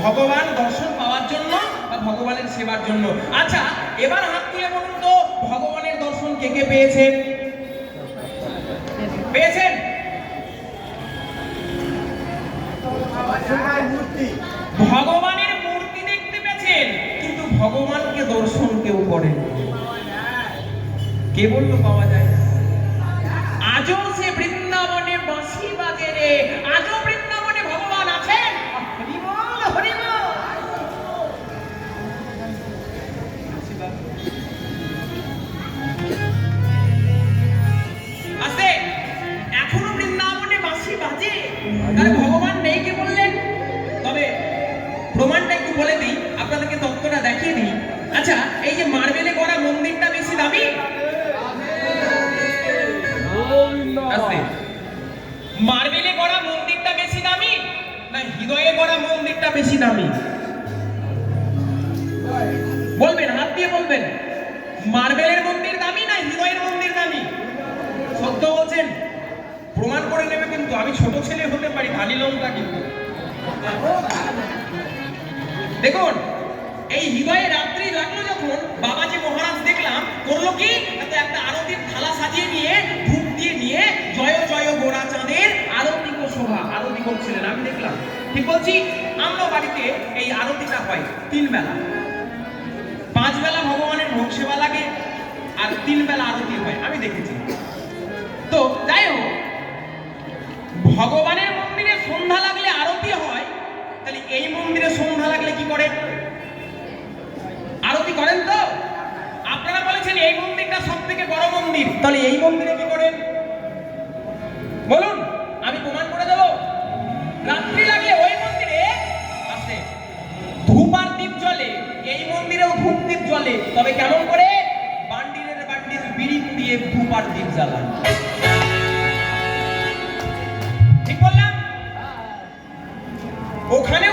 ভগবান দর্শন পাওয়ার জন্য বা ভগবানের সেবার জন্য। আচ্ছা, এবার হাত তুলে বলুন তো, ভগবানের দর্শন কে কে পেয়েছেন? পেয়েছেন? ভগবানের মূর্তি দেখতে পেয়েছেন, কিন্তু ভগবানকে দর্শন কেউ করেন। কে বললো পাওয়া যায়? আজও সে বৃন্দাবনে বাঁশি বাজে রে, আজও বৃন্দাবনে ভগবান আছেন। হরি বল, হরি বল। আছে, এখনো বৃন্দাবনে বাঁশি বাজে। তাহলে ভগবান নেই কে বললেন? তবে প্রমাণটা একটু বলে দিই, আপনাদেরকে তত্ত্বটা দেখিয়ে দিই। আচ্ছা, এই যে মার্বেলে গড়া মন্দিরটা বেশি দামি? মার্বেলে গড়া মন্দিরটা বেশি দামি না হৃদয়ে গড়া মন্দিরটা বেশি দামি? বলবেন, হাত দিয়ে বলবেন। মার্বেলের মন্দির দামি না হৃদয়ের মন্দির দামি? সত্য বলছেন? প্রমাণ করে নেবে কিন্তু। আমি ছোট ছেলে হতে পারি, ধানি লঙ্কা কিন্তু। দেখুন, এই হৃদয়ে রাত্রি লাগলো যখন, বাবাজি মহারাজ দেখলাম করলো কি, একটা আরতির থালা সাজিয়ে নিয়ে ধূপ দিয়ে নিয়ে জয় জয় গোরা চাঁদের আরতি কো শোভা আরতি করছিলেন। আমি দেখলাম। ঠিক বলছি? আমরা বাড়িতে এই আরতিটা হয় 3 বেলা। 5 বেলা ভগবানের ভোগ সেবা লাগে আর 3 বেলা আরতি হয়, আমি দেখেছি। তো যাই হোক, ভগবানের মন্দিরে সন্ধ্যা লাগলে আরতি হয়, তাহলে এই মন্দিরে সন্ধ্যা লাগলে কি করেন? আরতি করেন তো? আপনারা বলেছেন এই মন্দিরটা সবথেকে বড় মন্দির, তাহলে এই মন্দিরে কি করেন বলুন? আমি প্রমাণ করে দেব। রাত্রি লাগলে ওই মন্দিরে আছে ধূপ আর দীপ জ্বলে, এই মন্দিরেও ধূপ দীপ জ্বলে। তবে কেমন করে? বান্ডিলের বান্ডিল বিড়ি পুড়িয়ে ধূপ আর দীপ জ্বালান। ঠিক বললাম? ওখানে